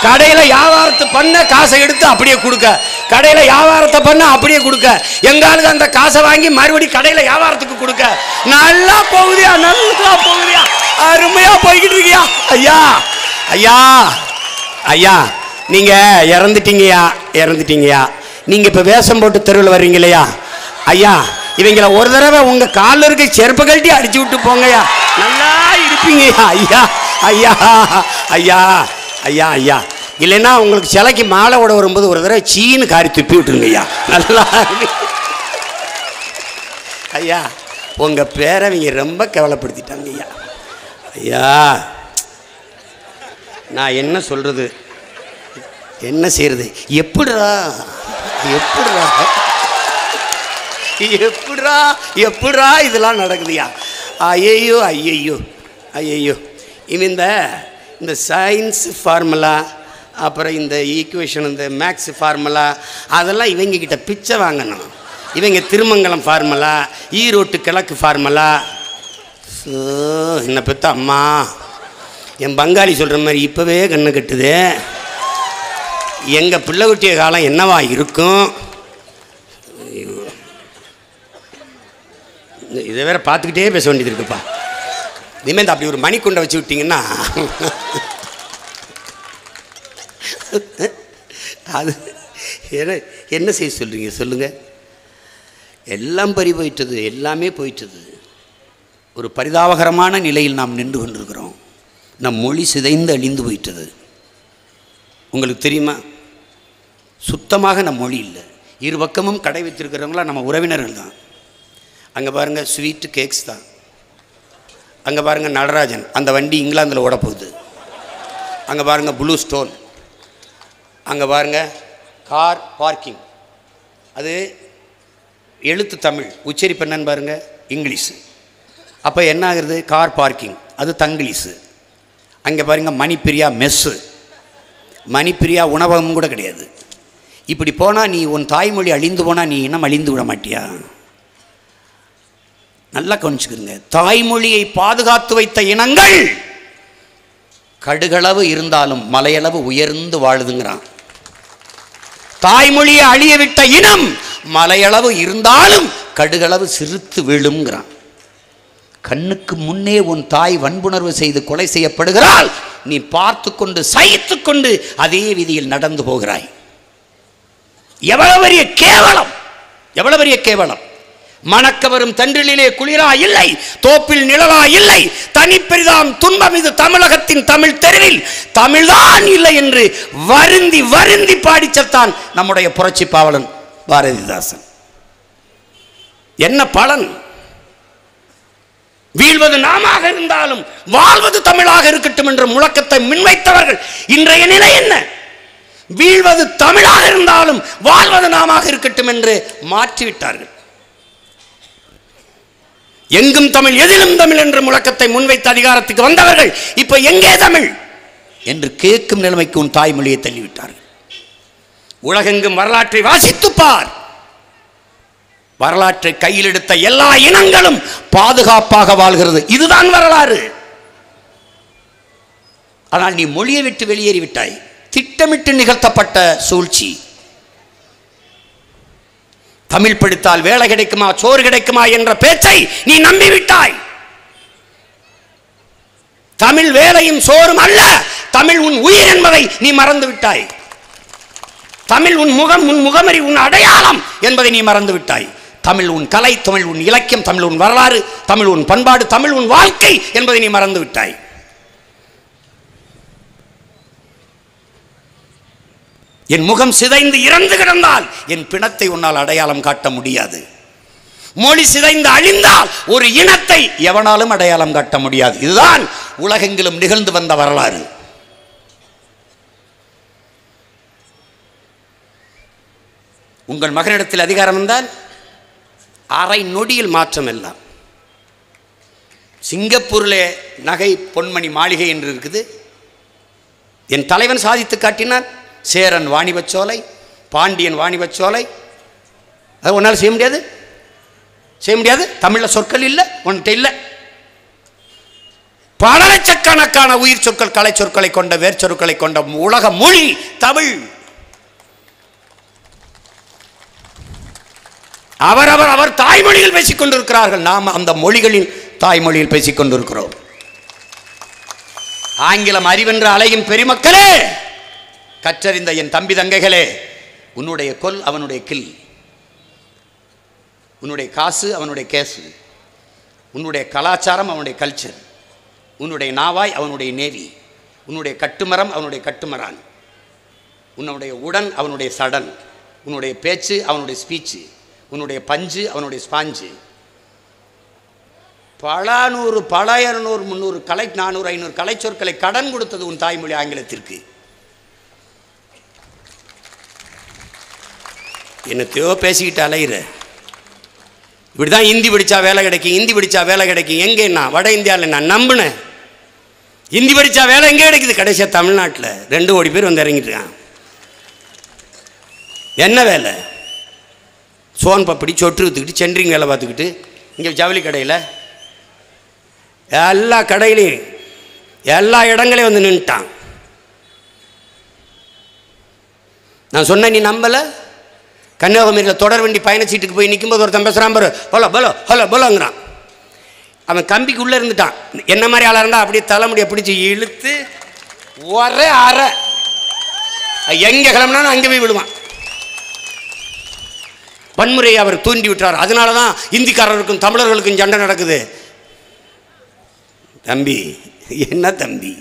கடையில வியாபாரத்தை பண்ண காசை எடுத்து அப்படியே கொடுக்க, கடையில வியாபாரத்தை பண்ண அப்படியே கொடுக்க, எங்களுக்கு அந்த காசை வாங்கி மறுபடியும் கடையில வியாபாரத்துக்கு கொடுக்க. நல்லா போகுதியா, நல்லா போகுதியா, அருமையா போய்கிட்டு இருக்கியா. ஐயா ஐயா ஐயா, நீங்க இறந்துட்டீங்கயா, இறந்துட்டீங்கயா. நீங்க இப்ப வேஷம் போட்டு தெருவில் வர்றீங்க இல்லையா ஐயா, இவங்கள ஒரு தடவை உங்க காலில் இருக்க செருப்பு கழட்டி அடிச்சு விட்டு போங்கய்யா, நல்லா இருப்பீங்கய்யா. ஐயா ஐயா ஐயா ஐயா ஐயா, இல்லைன்னா உங்களுக்கு சிலைக்கு மாலை விட வரும்போது ஒரு தடவை சீனு காரி துப்பி விட்டுருங்க ஐயா, நல்லா ஐயா. உங்க பேரவங்க ரொம்ப கேவலப்படுத்திட்டாங்க ஐயா. ஐயா, நான் என்ன சொல்றது, என்ன செய்யறது, எப்படிரா எப்படிரா எப்படிரா எப்படிரா இதெல்லாம் நடக்குதுயா. ஐயோ ஐயையோ ஐயையோ, இந்த இந்த சயின்ஸ் ஃபார்முலா, அப்புறம் இந்த ஈக்குவேஷன், இந்த மேக்ஸ் ஃபார்முலா, அதெல்லாம் இவங்கக்கிட்ட பிச்சை வாங்கணும். இவங்க திருமங்கலம் ஃபார்முலா, ஈரோட்டு கிழக்கு ஃபார்முலா. என்னை பெற்ற அம்மா, என் பங்காளி சொல்கிற மாதிரி இப்போவே கண்ணு கட்டுது. எங்கள் பிள்ளை குட்டிய காலம் என்னவா இருக்கும்? இதை வேற பார்த்துக்கிட்டே பேச வேண்டியது இருக்குப்பா. இனிமேல் அப்படி ஒரு மணிக்குண்டை வச்சு விட்டீங்கன்னா அது என்ன செய்ய சொல்கிறீங்க சொல்லுங்க? எல்லாம் பறி போயிட்டது, எல்லாமே போயிட்டது. ஒரு பரிதாபகரமான நிலையில் நாம் நின்று கொண்டிருக்கிறோம். நம் மொழி சிதைந்து அழிந்து போயிட்டது. உங்களுக்கு தெரியுமா, சுத்தமாக நம் மொழி இல்லை. இரு பக்கமும் கடை வைத்திருக்கிறவங்களாம் நம்ம உறவினர்கள் தான். அங்கே பாருங்கள், ஸ்வீட்டு கேக்ஸ் தான். அங்கே பாருங்கள் நடராஜன், அந்த வண்டி இங்கிலாந்தில் ஓட போகுது. அங்கே பாருங்கள் ப்ளூ ஸ்டோன், அங்கே பாருங்கள் கார் பார்க்கிங். அது எழுத்து தமிழ், உச்சரிப்பு என்னன்னு பாருங்கள் இங்கிலீஷு. அப்போ என்ன ஆகுறது? கார் பார்க்கிங் அது தங்கிலீஷு. அங்கே பாருங்கள் மணிப்பிரியா மெஸ்ஸு, மணிப்பிரியா உணவகம் கூட கிடையாது. இப்படி போனால் நீ உன் தாய்மொழி அழிந்து போனால் நீ இன்னும் அழிந்து விட மாட்டியா? நல்லா கவனிச்சுக்கிறங்க. தாய்மொழியை பாதுகாத்து வைத்த இனங்கள் கடுகளவு இருந்தாலும் மலையளவு உயர்ந்து வாழுதுங்கிறான். தாய்மொழியை அழிய விட்ட இனம் மலையளவு இருந்தாலும் கடுகளவு சிறுத்து விழுங்கிறான். கண்ணுக்கு முன்னே உன் தாய் வன்புணர்வு செய்து கொலை செய்யப்படுகிறாள், நீ பார்த்து கொண்டு சகித்து கொண்டு அதே விதியில் நடந்து போகிறாய். எவ்வளவு பெரிய கேவலம், எவ்வளவு பெரிய கேவலம். மணக்க வரும் தன்றிலே குளிரா இல்லை, தோப்பில் நிழலா இல்லை, தனிப்பெரிதாம் துன்பம் இது தமிழகத்தின் தமிழ் தெருவில் தமிழ்தான் இல்லை என்று வருந்தி வருந்தி பாடிச்சத்தான் நம்முடைய புரட்சி பாவலன் பாரதிதாசன். என்ன பலன்? வீழ்வது நாமாக இருந்தாலும் வாழ்வது தமிழாக இருக்கட்டும் என்ற முழக்கத்தை முன்வைத்தவர்கள் இன்றைய நிலை என்ன? வீழ்வது தமிழாக இருந்தாலும் வாழ்வது நாமாக இருக்கட்டும் என்று மாற்றிவிட்டார்கள். எங்கும் தமிழ் எதிலும் தமிழ் என்ற முழக்கத்தை முன்வைத்த அதிகாரத்துக்கு வந்தவர்கள் இப்ப எங்கே தமிழ் என்று கேட்கும் நிலைமைக்கு உன் தாய்மொழியை தள்ளிவிட்டார்கள். உலகெங்கும் வரலாற்றை வாசித்துப்பார். வரலாற்றை கையில் எடுத்த எல்லா இனங்களும் பாதுகாப்பாக வாழ்கிறது. இதுதான் வரலாறு. ஆனால் நீ மொழியை விட்டு வெளியேறிவிட்டாய். திட்டமிட்டு நிகழ்த்தப்பட்ட சூழ்ச்சி. தமிழ் படித்தால் வேலை கிடைக்குமா, சோறு கிடைக்குமா என்ற பேச்சை நீ நம்பிவிட்டாய். தமிழ் வேலையும் சோறும் அல்ல, தமிழ் உன் உயிர் என்பதை நீ மறந்து விட்டாய். தமிழ் உன் முகம், உன் முகமறி, உன் அடையாளம் என்பதை நீ மறந்து விட்டாய். தமிழ் உன் கலை, தமிழ் உன் இலக்கியம், தமிழ் உன் வரலாறு, தமிழ் உன் பண்பாடு, தமிழ் உன் வாழ்க்கை என்பதை நீ மறந்து விட்டாய். என் முகம் சிதைந்து இறந்து கிடந்தால் என் பிணத்தை உன்னால் அடையாளம் காட்ட முடியாது. மொழி சிதைந்து அழிந்தால் ஒரு இனத்தை எவனாலும் அடையாளம் காட்ட முடியாது. இதுதான் உலகெங்கிலும் நிகழ்ந்து வந்த வரலாறு. உங்கள் மகனிடத்தில் அதிகாரம் வந்தால் அரை நொடியில் மாற்றம் எல்லாம். சிங்கப்பூரில் நகை பொன்மணி மாளிகை என்று இருக்குது. என் தலைவன் சாதித்து காட்டினான். சேரன் வாணிபச்சோலை, பாண்டியன் வாணிபச்சோலை. அது ஒன்றால் செய்ய முடியாது, செய்ய முடியாது. தமிழில் சொற்கள் இல்லை, ஒன்றிட்ட இல்லை. பல லட்சக்கணக்கான உயிர் சொற்கள், கலை சொற்களை கொண்ட, வேர் சொற்களை கொண்ட உலக மொழி தமிழ். அவர் தாய்மொழியில் பேசிக் கொண்டிருக்கிறார்கள். நாம் அந்த மொழிகளின் தாய்மொழியில் பேசிக் கொண்டிருக்கிறோம். ஆங்கிலம் அறிவென்ற அலையின் பெருமக்களே, கற்றறிந்த என் தம்பி தங்கைகளே, உன்னுடைய கொல் அவனுடைய கில், உன்னுடைய காசு அவனுடைய கேசு, உன்னுடைய கலாச்சாரம் அவனுடைய கல்ச்சர், உன்னுடைய நாவாய் அவனுடைய நேவி, உன்னுடைய கட்டுமரம் அவனுடைய கட்டுமரான், உன்னுடைய உடன் அவனுடைய சடன், உன்னுடைய பேச்சு அவனுடைய ஸ்பீச்சு, உன்னுடைய பஞ்சு அவனுடைய ஸ்பாஞ்சு. பல 100 பல 200 300 கலை 400 500 கலை சொற்களை கடன் கொடுத்தது உன் தாய்மொழி ஆங்கிலத்திற்கு. என்னத்தையோ பேசிக்கிட்டு அலையிற. இப்படிதான் ஹிந்தி படித்தா வேலை கிடைக்கும், ஹிந்தி படித்தா வேலை கிடைக்கும். எங்கேன்னா வட இந்தியாவில் நான் நம்பினேன். ஹிந்தி படித்தா வேலை எங்கே கிடைக்குது? கடைசியாக தமிழ்நாட்டில் 2 கோடி பேர் வந்து இறங்கிட்டு இருக்கான். என்ன வேலை? சோன் பப்படி சொட்டு விற்றுக்கிட்டு சென்ட்ரிங் வேலை பார்த்துக்கிட்டு இங்கே ஜவுளி கடையில் எல்லா கடையிலையும் எல்லா இடங்களையும் வந்து நின்றுட்டான். நான் சொன்னேன், நீ நம்பலை. கன்னியாகுமரியில் தொடர் வண்டி பயணச்சீட்டுக்கு போய் நிற்கும்போது ஒருத்தன் பேசுகிறான் பாரு, ஹலோ பலோ ஹலோ பலோங்கிறான். அவன் கம்பிக்கு உள்ளே இருந்துட்டான். என்ன மாதிரி ஆளாக இருந்தால் அப்படியே தலைமுடியை பிடிச்சி இழுத்து ஒரே அரை எங்கே கிளம்புனாலும் அங்கே போய் விடுவான். வன்முறையை அவர் தூண்டி விட்டார். அதனால தான் இந்திக்காரருக்கும் தமிழர்களுக்கும் சண்டை நடக்குது. தம்பி, என்ன தம்பி,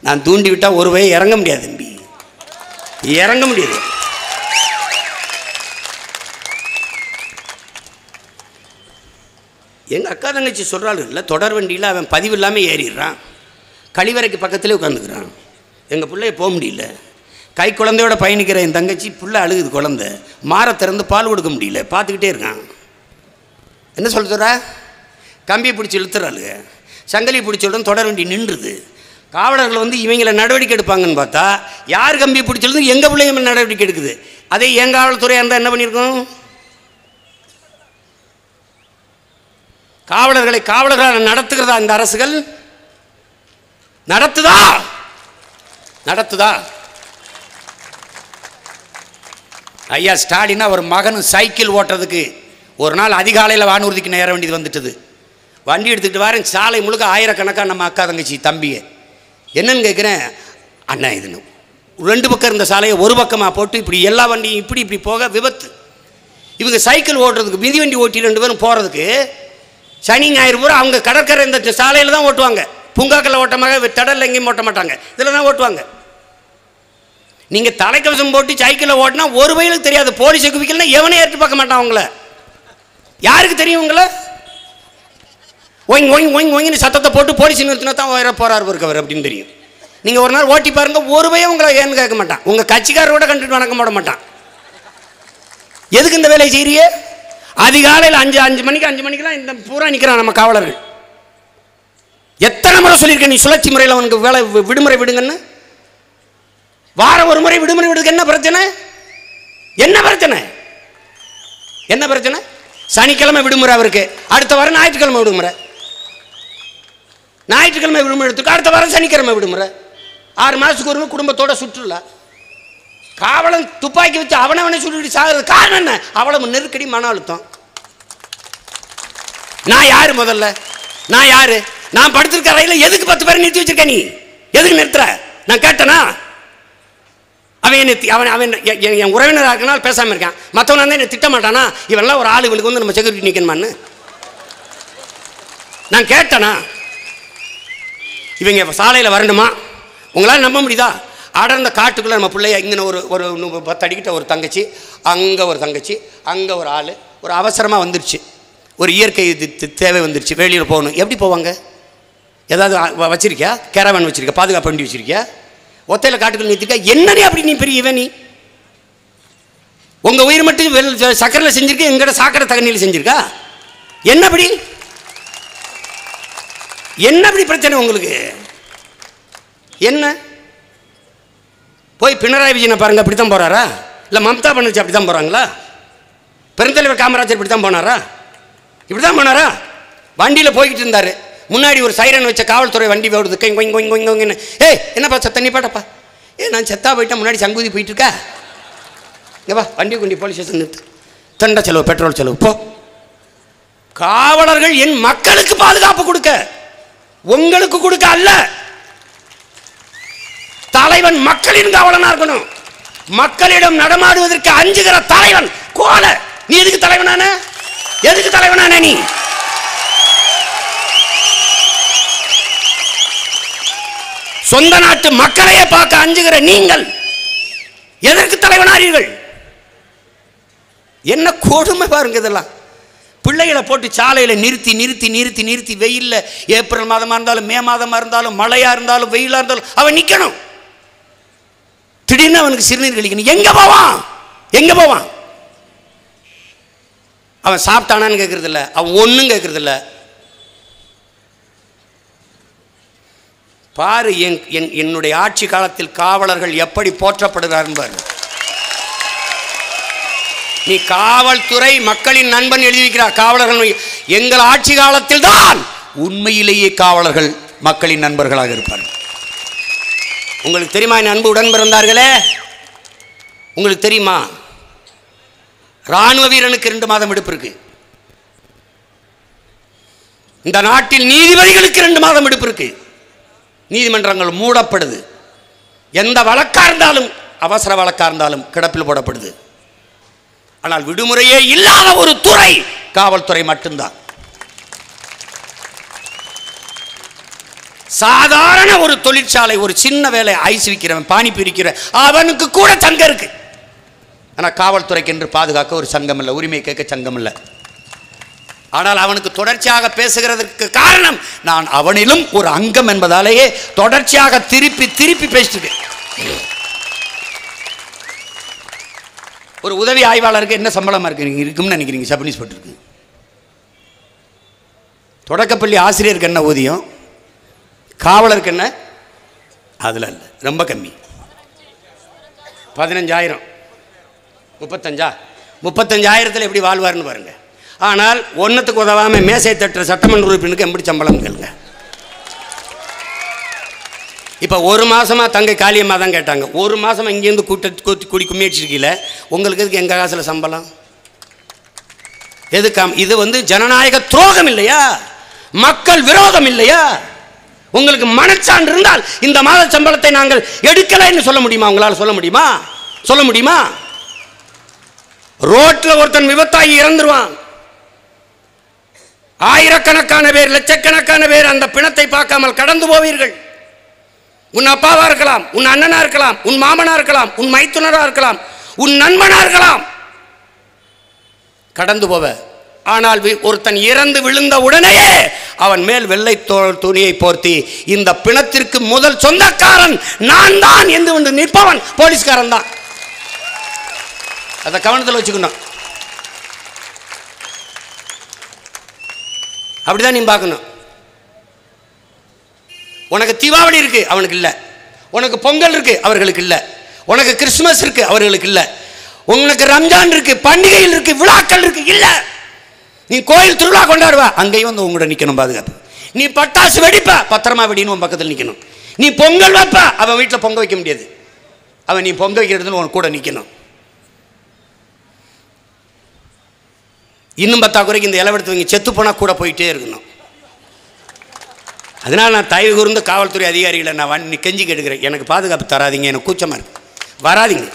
நான் தூண்டி விட்டால் ஒரு வகை இறங்க முடியாது தம்பி, இறங்க முடியாது. எங்கள் அக்கா தங்கச்சி சொல்கிறாள், இல்லை தொடர் வண்டியில் அவன் பதிவு இல்லாமல் ஏறிடுறான், கழிவறைக்கு பக்கத்துலேயே உட்காந்துக்கிறான். எங்கள் பிள்ளைய போக முடியல. கை குழந்தையோட பயணிக்கிற என் தங்கச்சி புள்ள அழுகுது, குழந்தை மாற திறந்து பால் கொடுக்க முடியல, பார்த்துக்கிட்டே இருக்கான். என்ன சொல்கிறா? கம்பியை பிடிச்சி இழுத்துறாளுங்க, சங்கிலி பிடிச்சோட தொடர வண்டி நின்றுது. காவலர்கள் வந்து இவங்களை நடவடிக்கை எடுப்பாங்கன்னு பார்த்தா யார் கம்பியை பிடிச்சிருந்து எங்கள் பிள்ளைங்க நடவடிக்கை எடுக்குது. அதே என் காவல்துறையாக இருந்தால் என்ன பண்ணியிருக்கோம்? காவலர்களை காவலர்களாக நடத்துகிறதா இந்த அரசுகள்? நடத்துதா? ஐயா ஸ்டாலினா ஒரு மகனும் சைக்கிள் ஓட்டுறதுக்கு ஒரு நாள் அதிகாலையில் வானூர்திக்கு நேர வேண்டியது வந்துட்டுது. வண்டி எடுத்துக்கிட்டு வரேன், சாலை முழுக்க ஆயிரக்கணக்காக நம்ம அக்கா தங்கச்சி தம்பியை. என்னன்னு கேட்குறேன், அண்ணா இதுன்னு 2 பக்கம் இருந்த சாலையை ஒரு பக்கமாக போட்டு இப்படி எல்லா வண்டியும் இப்படி போக விபத்து. இவங்க சைக்கிள் ஓட்டுறதுக்கு மிதிவண்டி ஓட்டி 2 பேரும் போகிறதுக்கு சனி ஞாயிறு பூரா அவங்க கடற்கரை இந்த சாலையில் தான் ஓட்டுவாங்க. பூங்காக்களில் ஓட்டமாக தடலில் எங்கேயும் ஓட்ட மாட்டாங்க, இதில் தான் ஓட்டுவாங்க. நீங்கள் தலைக்கவசம் போட்டு சைக்கிளில் ஓட்டினா ஒரு வயலுக்கு தெரியாது. போலீஸை குவிக்கலன்னா எவனே ஏற்று பார்க்க மாட்டான் அவங்கள. யாருக்கு தெரியும் உங்களை? ஒயிங் ஒயிங் ஒயிங் ஒயின்னு சத்தத்தை போட்டு போலீஸ் நிறுத்தினா தான் வர போகிறார் இருக்கவர் அப்படின்னு தெரியும். நீங்கள் ஒரு நாள் ஓட்டி பாருங்க, ஒரு பையன் உங்களை ஏன்னு கேட்க மாட்டான். உங்கள் கட்சிக்காரோட கண்டுட்டு வணக்கம் போட மாட்டான். எதுக்கு இந்த வேலையை செய்யறியே? அதிகாலையில் 5 மணிக்கெல்லாம் இந்த பூரா நிற்கிறான் நம்ம காவலர்கள். எத்தனை முறை சொல்லியிருக்கேன் நீ சுழற்சி முறையில் அவனுக்கு வேலை விடுமுறை விடுங்கன்னு? வாரம் ஒரு முறை விடுமுறை விடுறதுக்கு என்ன பிரச்சனை? என்ன பிரச்சனை? சனிக்கிழமை விடுமுறை அவருக்கு, அடுத்த வாரம் ஞாயிற்றுக்கிழமை விடுமுறை. ஞாயிற்றுக்கிழமை விடுமுறை எடுத்துக்க, அடுத்த வாரம் சனிக்கிழமை விடுமுறை. 6 மாதத்துக்கு ஒரு குடும்பத்தோட சுற்றுலா. காவலன் துப்பாக்கி வச்சு அவனவனை சுட்டு சாகுறது காரணம் என்ன? அவ்வளவு நெருக்கடி, மன அழுத்தம். நான் யாரு? முதல்ல நான் யாரு? நான் படுத்திருக்க ரயில எதுக்கு 10 பேரை நிறுத்தி வச்சிருக்க? நீ எதுக்கு நிறுத்துற? நான் கேட்டனா? அவன் என் உறவினராக இருக்கனால பேசாமல் இருக்கான். மற்றவன் வந்து என்னை திட்ட மாட்டானா? இவெல்லாம் ஒரு ஆள், இவனுக்கு வந்து நம்ம செக்யூரிட்டி நிற்கணுமான்னு நான் கேட்டனா? இவங்க சாலையில் வரணுமா? உங்களால் நம்ப முடியுதா? அடர்ந்த காட்டுக்குள்ளே நம்ம பிள்ளைய இங்கே ஒரு 10 அடிக்கிட்ட ஒரு தங்கச்சி, அங்கே ஒரு தங்கச்சி, அங்கே ஒரு ஆள், ஒரு அவசரமாக வந்துருச்சு, ஒரு இயற்கை தேவை வந்துருச்சு, வெளியில் போகணும். எப்படி போவாங்க? ஏதாவது வச்சிருக்கியா? கேரவன் வச்சிருக்கியா? பாதுகாப்பு வண்டி வச்சிருக்கியா? ஒத்தையில் காட்டுக்குள்ள நிறுத்திருக்கா? என்னடி அப்படி நீ பெரிய இவன்? நீ உங்கள் உயிர் மட்டும் சக்கரையில் செஞ்சிருக்க, எங்கட சாக்கடை தகனியில் செஞ்சிருக்கா? என்னபடி பிரச்சனை உங்களுக்கு? என்ன போய் பினராயி விஜயனை பாருங்க, அப்படி தான் போறாரா? இல்லை மம்தா பானர்ஜி அப்படி தான் போகிறாங்களா? பெருந்தலைவர் காமராஜர் இப்படி தான் போனாரா? இப்படி தான் போனாரா? வண்டியில் போய்கிட்டு இருந்தார், முன்னாடி ஒரு சைரன் வச்ச காவல்துறை வண்டி ஓடுது, கொங்கன்னு. என்னப்பா சத்த நீ பாட்டப்பா? நான் செத்தா போயிட்டேன், முன்னாடி சங்குதி போயிட்டு இருக்கா? ஏப்பா வண்டி கொண்டி போலீஸ் ஸ்டேஷன் நிறுத்து, தண்ட செலவு, பெட்ரோல் செலவு போ. காவலர்கள் என் மக்களுக்கு பாதுகாப்பு கொடுக்க, உங்களுக்கு கொடுக்க அல்ல. தலைவன் மக்களின் காவலனா இருக்கணும். மக்களிடம் நடமாடுவதற்கு அஞ்சுகிற தலைவன் கோல. நீ எதுக்கு தலைவனான? எதுக்கு தலைவனான? நீ சொந்த நாட்டு மக்களையே பார்க்க அஞ்சுகிற நீங்கள் எதற்கு தலைவனாரீர்கள்? என்ன கொடுமை பாருங்க இதெல்லாம். பிள்ளைகளை போட்டு சாலையில் நிறுத்தி நிறுத்தி நிறுத்தி நிறுத்தி வெயில்ல, ஏப்ரல் மாதமாக இருந்தாலும் மே மாதமாக இருந்தாலும் மழையாக இருந்தாலும் வெயிலாக இருந்தாலும் அவன் நிற்கணும். திடீர்னு அவனுக்கு சிறுநீர் கழிக்கணும். எங்கே போவான்? அவன் சாப்பிட்டானான்னு கேட்கறது இல்லை, அவன் ஒன்றும் கேட்கறது இல்லை. பாரு என்னுடைய ஆட்சி காலத்தில் காவலர்கள் எப்படி போற்றப்படுகிறார் பாரு. நீ காவல்துறை மக்களின் நண்பன் எழுதி வைக்கிறார். காவலர்கள் எங்கள் ஆட்சி காலத்தில் தான் உண்மையிலேயே காவலர்கள் மக்களின் நண்பர்களாக இருப்பார்கள். உங்களுக்கு தெரியுமா என் அன்பு உடன் பிறந்தார்களே? உங்களுக்கு தெரியுமா ராணுவ வீரனுக்கு 2 மாதம் விடுப்பு இருக்கு. இந்த நாட்டில் நீதிபதிகளுக்கு 2 மாதம் விடுப்பு இருக்கு. நீதிமன்றங்கள் மூடப்படுது. எந்த வழக்கா இருந்தாலும், அவசர வழக்கா இருந்தாலும் கிடப்பில் போடப்படுது. ஆனால் விடுமுறையே இல்லாத ஒரு துறை காவல்துறை மட்டும்தான். சாதாரண ஒரு தொழிற்சாலை, ஒரு சின்ன வேலை, ஐஸ் விற்கிறவன், பானி பிரிக்கிற அவனுக்கு கூட சங்கம் இருக்கு. ஆனால் காவல்துறைக்கு என்று பாதுகாக்க ஒரு சங்கம் இல்லை, உரிமை கேட்க சங்கம் இல்லை. ஆனால் அவனுக்கு தொடர்ச்சியாக பேசுகிறதற்கு காரணம் நான் அவனிலும் ஒரு அங்கம் என்பதாலேயே தொடர்ச்சியாக திருப்பி திருப்பி பேசிட்டு. ஒரு உதவி ஆய்வாளருக்கு என்ன சம்பளமா இருக்குன்னு நினைக்கிறீங்க? சப் இன்ஸ்பெக்டருக்கு. தொடக்கப்பள்ளி ஆசிரியருக்கு என்ன ஊதியம், காவலருக்கு என்ன? அதில் இல்லை, ரொம்ப கம்மி. 15,000 35,000 எப்படி வாழ்வார்னு பாருங்க. ஆனால் ஒன்றுத்துக்கு உதவாமல் மேசை தட்டுற சட்டமன்ற உறுப்பினருக்கு எப்படி சம்பளம் கேளுங்க. இப்போ ஒரு மாதமாக தங்கை காளியம்மா தான் கேட்டாங்க. ஒரு மாதமாக இங்கேருந்து குடி கும்மியடிச்சிருக்கீங்கள, உங்களுக்கு எதுக்கு எங்கள் காசில் சம்பளம்? எதுக்காம்? இது ஜனநாயக துரோகம் இல்லையா? மக்கள் விரோதம் இல்லையா? உங்களுக்கு மனச்சான்று இருந்தால் இந்த மாத சம்பளத்தை நாங்கள் எடுக்கலைன்னு சொல்ல முடியுமா? உங்களால் சொல்ல முடியுமா? சொல்ல முடியுமா? ரோட்ல ஒருத்தன் விபத்தாகி இறந்துருவான், ஆயிரக்கணக்கான பேர் லட்சக்கணக்கான பேர் அந்த பிணத்தை பார்க்காமல் கடந்து போவீர்கள். உன் அப்பாவா இருக்கலாம், உன் அண்ணனா இருக்கலாம், உன் மாமனா இருக்கலாம், உன் மைத்துனரா இருக்கலாம், உன் நண்பனா இருக்கலாம், கடந்து போவ. ஆனால் ஒருத்தன் இறந்து விழுந்த உடனேயே அவன் மேல் வெள்ளை துணியை போர்த்தி இந்த பிணத்திற்கு முதல் சொந்தக்காரன் நான் தான் என்று நிற்பவன் போலீஸ்காரன் தான். அதை கவனத்தில் வச்சுக்கணும். அப்படிதான் நீ பார்க்கணும். உனக்கு தீபாவளி இருக்கு, அவனுக்கு இல்லை. உனக்கு பொங்கல் இருக்கு, அவர்களுக்கு இல்லை. உனக்கு கிறிஸ்துமஸ் இருக்கு, அவர்களுக்கு இல்லை. உனக்கு ரம்ஜான் இருக்கு, பண்டிகைகள் இருக்கு, விழாக்கள் இருக்கு, இல்லை. நீ கோயில் திருவிழா கொண்டாடுவா, அங்கேயும் உங்களோட நிற்கணும் பாதுகாப்பு. நீ பட்டாசு வெடிப்பா, பத்திரமா வெடின்னு உன் பக்கத்தில் நிற்கணும். நீ பொங்கல் வைப்பா, அவன் வீட்டில் பொங்க வைக்க முடியாது. அவன் நீ பொங்க வைக்கிறதுன்னு உன் கூட நிற்கணும். இன்னும் 10 குறைக்கு இந்த இளவெடுத்து செத்து போனால் கூட போயிட்டே இருக்கணும். அதனால் நான் தயவு கூர்ந்து காவல்துறை அதிகாரிகளை நான் கெஞ்சி கேட்டுக்கிறேன், எனக்கு பாதுகாப்பு தராதிங்க, எனக்கு கூச்சமாக இருக்கு, வராதிங்க.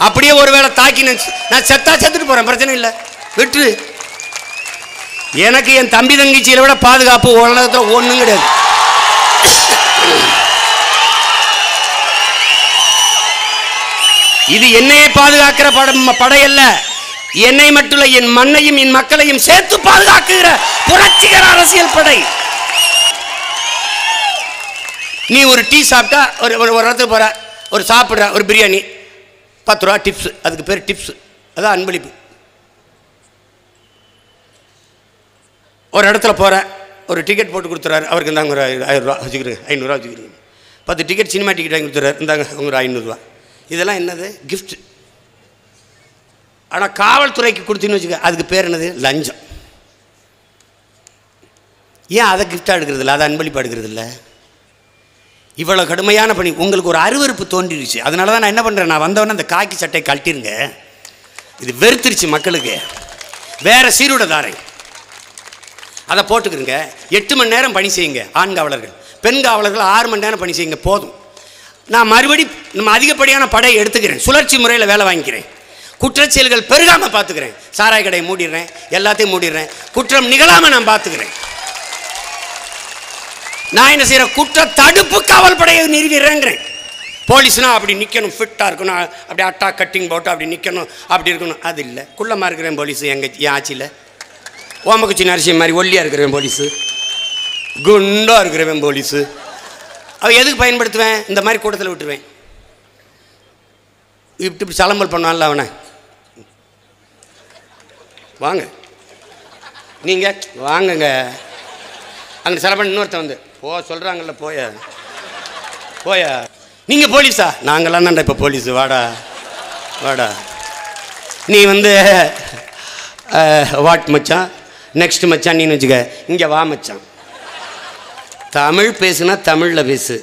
அப்படியே ஒருவேளை தாக்கி நான் செத்துட்டு போகிறேன், பிரச்சனை இல்லை, விட்டு. எனக்கு என் தம்பி தங்கச்சியை விட பாதுகாப்பு உலகத்தில் ஒன்றும் கிடையாது. இது என்னையே பாதுகாக்கிற படையல்ல, என்னை மட்டும் என் மண்ணையும் என் மக்களையும் சேர்த்து பாதுகாக்குகிற புரட்சிகர அரசியல் படை. நீ ஒரு டீ சாப்பிட்டா ஒரு இடத்துக்கு போற, ஒரு சாப்பிட்ற, ஒரு பிரியாணி 10 ரூபா டிப்ஸ், அதுக்கு பேர் டிப்ஸ், அதான் அன்பளிப்பு. ஒரு இடத்துல போகிற, ஒரு டிக்கெட் போட்டு கொடுத்துறாரு, அவருக்கு இந்தாங்க ஒரு 1000 ரூபா வச்சுக்கிறேன், 500 ரூபா வச்சுக்கிறீங்க. 10 டிக்கெட் சினிமா டிக்கெட் வாங்கி கொடுத்துறாரு, இந்தாங்க ஒரு 500 ரூபா. இதெல்லாம் என்னது? கிஃப்ட். ஆனால் காவல்துறைக்கு கொடுத்தீங்கன்னு வச்சுக்க, அதுக்கு பேர் என்னது? லஞ்சம். ஏன் அதை கிஃப்டாக எடுக்கிறது இல்லை, அதை அன்பளிப்பாக எடுக்கிறது இல்லை? இவ்வளோ கடுமையான பணி உங்களுக்கு ஒரு அருவருப்பு தோன்றிடுச்சு. அதனால தான் நான் என்ன பண்ணுறேன், நான் வந்தவொடனே அந்த காக்கி சட்டை கழட்டிருங்க, இது வெறுத்துருச்சு மக்களுக்கு. வேற சீருடை தாரை அதை போட்டுக்கிறங்க. 8 மணி நேரம் பணி செய்யுங்க ஆண் காவலர்கள், பெண் காவலர்கள் 6 மணி நேரம் பணி செய்யுங்க, போதும். நான் நம்ம அதிகப்படியான படையை எடுத்துக்கிறேன், சுழற்சி முறையில் வேலை வாங்கிக்கிறேன், குற்றச்செயல்கள் பெருகாமல் பார்த்துக்கிறேன், சாராய கடையை மூடிடுறேன், எல்லாத்தையும் மூடிடுறேன், குற்றம் நிகழாமல் நான் பார்த்துக்கிறேன். நான் என்ன செய்கிறேன், குற்ற தடுப்பு காவல் படையை நிறுவிடுறேங்கிறேன். போலீஸ்னா அப்படி நிற்கணும், ஃபிட்டாக இருக்கணும், அப்படி அட்டா கட்டிங் போட்டு அப்படி நிற்கணும், அப்படி இருக்கணும், அது இல்லை. குள்ளமாக இருக்கிறேன் போலீஸு, என் ஆட்சியில் ஓமக்குச்சி நரசியம் மாதிரி ஒல்லியாக இருக்கிறவன் போலீஸு, குண்டாக இருக்கிறவன் போலீஸு. அவன் எதுக்கு பயன்படுத்துவேன்? இந்த மாதிரி கூட்டத்தில் விட்டுருவேன். இப்படி சலம்பல் பண்ணுவான்ல அவனை, வாங்க நீங்கள் வாங்குங்க, அங்கே சலம்பல் இன்னொருத்த வந்து சொல்கிறாங்கல்ல, போயா நீங்கள் போலீஸா? நாங்களாம் தான்டா இப்போ போலீஸு, வாடா. நீ வாட் மச்சான், நெக்ஸ்ட் மச்சான் நீன்னு வச்சுக்க, இங்கே வா மச்சான். தமிழ் பேசுனா தமிழில் பேசு,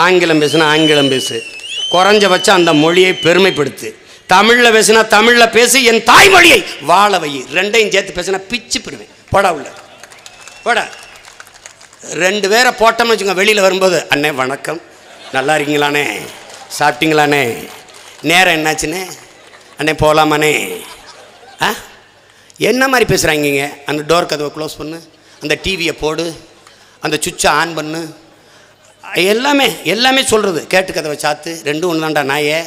ஆங்கிலம் பேசுனா ஆங்கிலம் பேசு, குறைஞ்சபட்சம் அந்த மொழியை பெருமைப்படுத்து. தமிழில் பேசுனா தமிழில் பேசு, என் தாய்மொழியை வாழ வை. ரெண்டையும் சேர்த்து பேசுனா பிச்சு பெறுவேன். போடா உள்ள போடா. 2 பேரை போட்டோம்னு வச்சுங்க, வெளியில் வரும்போது அண்ணே வணக்கம், நல்லா இருக்கீங்களாண்ணே, சாப்பிட்டீங்களாண்ணே, நேரம் என்னாச்சுண்ணே, அண்ணே போகலாமாண்ணே, என்ன மாதிரி பேசுகிறாங்க? அந்த டோர் கதவை க்ளோஸ் பண்ணு, அந்த டிவியை போடு, அந்த சுவிட்சை ஆன் பண்ணு, எல்லாமே சொல்கிறது. கேட்டு கதவை சாத்து, 2 ஒன்று தான்டா நாயே.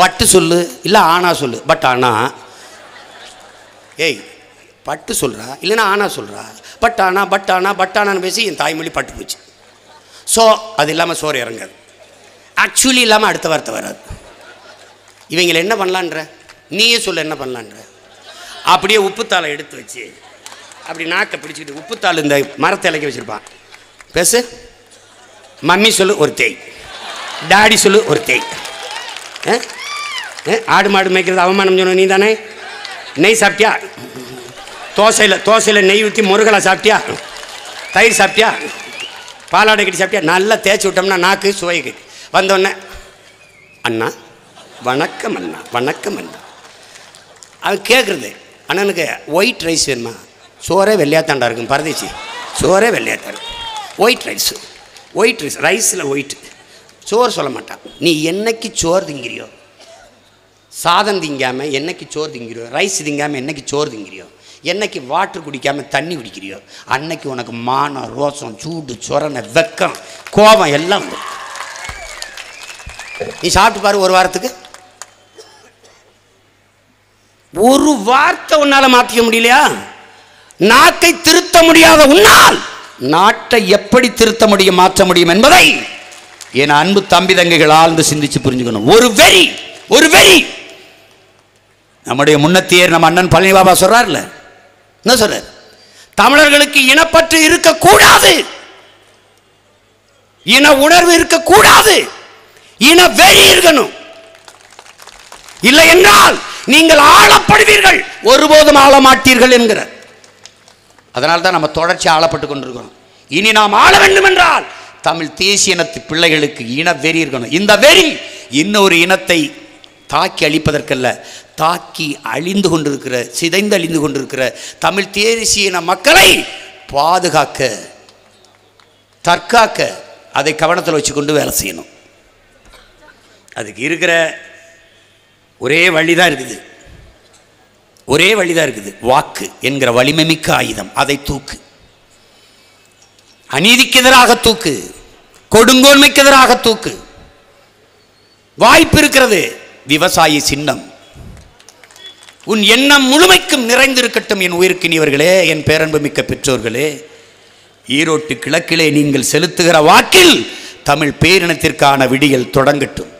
பட்டு சொல்லு, இல்லை ஆனா சொல்லு. பட் ஆனால் ஏய் பட்டு சொல்கிறா இல்லைன்னா ஆனா சொல்கிறா. பட்டானான்னு பேசி என் தாய்மொழி பட்டு போச்சு. ஸோ அது இல்லாமல் சோறு இறங்காது. ஆக்சுவலி இல்லாமல் அடுத்த வார்த்தை வராது. இவங்களை என்ன பண்ணலான்ற, நீயே சொல்ல என்ன பண்ணலான்ற. அப்படியே உப்புத்தாளை எடுத்து வச்சு அப்படி நாக்கை பிடிச்சிக்கிட்டு, உப்புத்தாள் இந்த மரத்தை இலக்கி வச்சுருப்பான். பேசு. மம்மி சொல்லு ஒரு தேய், டாடி சொல்லு ஒரு தேய். ஆடு மாடு மேய்க்கிறது அவமானம் சொன்ன நீ தானே. நெய் சாப்பிட்டியா? தோசையில் நெய் ஊற்றி முருகலை சாப்பிட்டியா? தயிர் சாப்பிட்டியா? பாலாடை கட்டி சாப்பிட்டியா? நல்லா தேய்ச்சி விட்டோம்னா நாக்கு சுவைக்கு வந்தோடனே அண்ணா வணக்கம் அண்ணா, வணக்கம் அண்ணா. அவன் கேட்குறது, அண்ணனுக்கு ஒயிட் ரைஸ் வேணுமா? சோறே வெள்ளையாத்தாண்டா இருக்கும் பரதேசி, சோறே வெள்ளையாத்தா இருக்கும். ஒயிட் ரைஸ் ரைஸில் ஒயிட். சோறு சொல்ல மாட்டான். நீ என்னைக்கு சோறு திங்கிறியோ, சாதம் திங்காமல் என்னைக்கு சோறு திங்கிறியோ, ரைஸ் திங்காமல் என்னைக்கு சோறு திங்கிறியோ, என்னைக்கு வாட்டர் குடிக்காமல் தண்ணி குடிக்கிறியோ, அன்னைக்கு உனக்கு மானம், ரோசம், சூடு, சொரணை, வெக்கம், கோபம் எல்லாம் உண்டு. நீ சாப்பிட்டு பாரு. ஒரு வாரத்துக்கு ஒரு வார்த்தை உன்னால் மாற்றிக்க முடியலையா? நாக்கை திருத்த முடியாத உன்னால் நாட்டை எப்படி திருத்த முடியும், மாற்ற முடியும் என்பதை என் அன்பு தம்பி தங்கைகள் ஆழ்ந்து சிந்திச்சு புரிஞ்சுக்கணும். ஒரு வெறி நம்முடைய முன்னத்தியர் நம்ம அண்ணன் பழனி பாபா சொல்றாருல, என்ன சொல்றார்? தமிழர்களுக்கு இனப்பற்று இருக்கக்கூடாது, இன உணர்வு இருக்கக்கூடாது, இன வெறி இருக்கணும். இல்லை என்றால் நீங்கள் ஆளப்படுவீர்கள், ஒருபோதும் ஆள மாட்டீர்கள் என்கிறார். அதனால தான் நம்ம தொடர்ச்சி ஆளப்பட்டு கொண்டிருக்கிறோம். இனி நாம் ஆள வேண்டும் என்றால் தமிழ் தேசிய இனத்து பிள்ளைகளுக்கு இன வெறி இருக்கணும். இந்த வெறி இன்னொரு இனத்தை தாக்கி அழிப்பதற்கல்ல, தாக்கி அழிந்து கொண்டிருக்கிற, சிதைந்து அழிந்து கொண்டிருக்கிற தமிழ் தேசிய இன மக்களை பாதுகாக்க, தற்காக்க அதை கவனத்தில் வச்சு கொண்டு வேலை செய்யணும். அதுக்கு இருக்கிற ஒரே வழிதான் இருக்குது, வாக்கு என்கிற வலிமை மிக்க ஆயுதம். அதை தூக்கு. அநீதிக்கு எதிராக தூக்கு, கொடுங்கோன்மைக்கு எதிராக தூக்கு. வாய்ப்பு இருக்கிறது. விவசாயி சின்னம் உன் எண்ணம் முழுமைக்கும் நிறைந்திருக்கட்டும். என் உயிர்க்கினியவர்களே, என் பேரன்பு மிக்க பெற்றோர்களே, ஈரோட்டு கிழக்கிலே நீங்கள் செலுத்துகிற வாக்கில் தமிழ் பேரினத்திற்கான விடியல் தொடங்கட்டும்.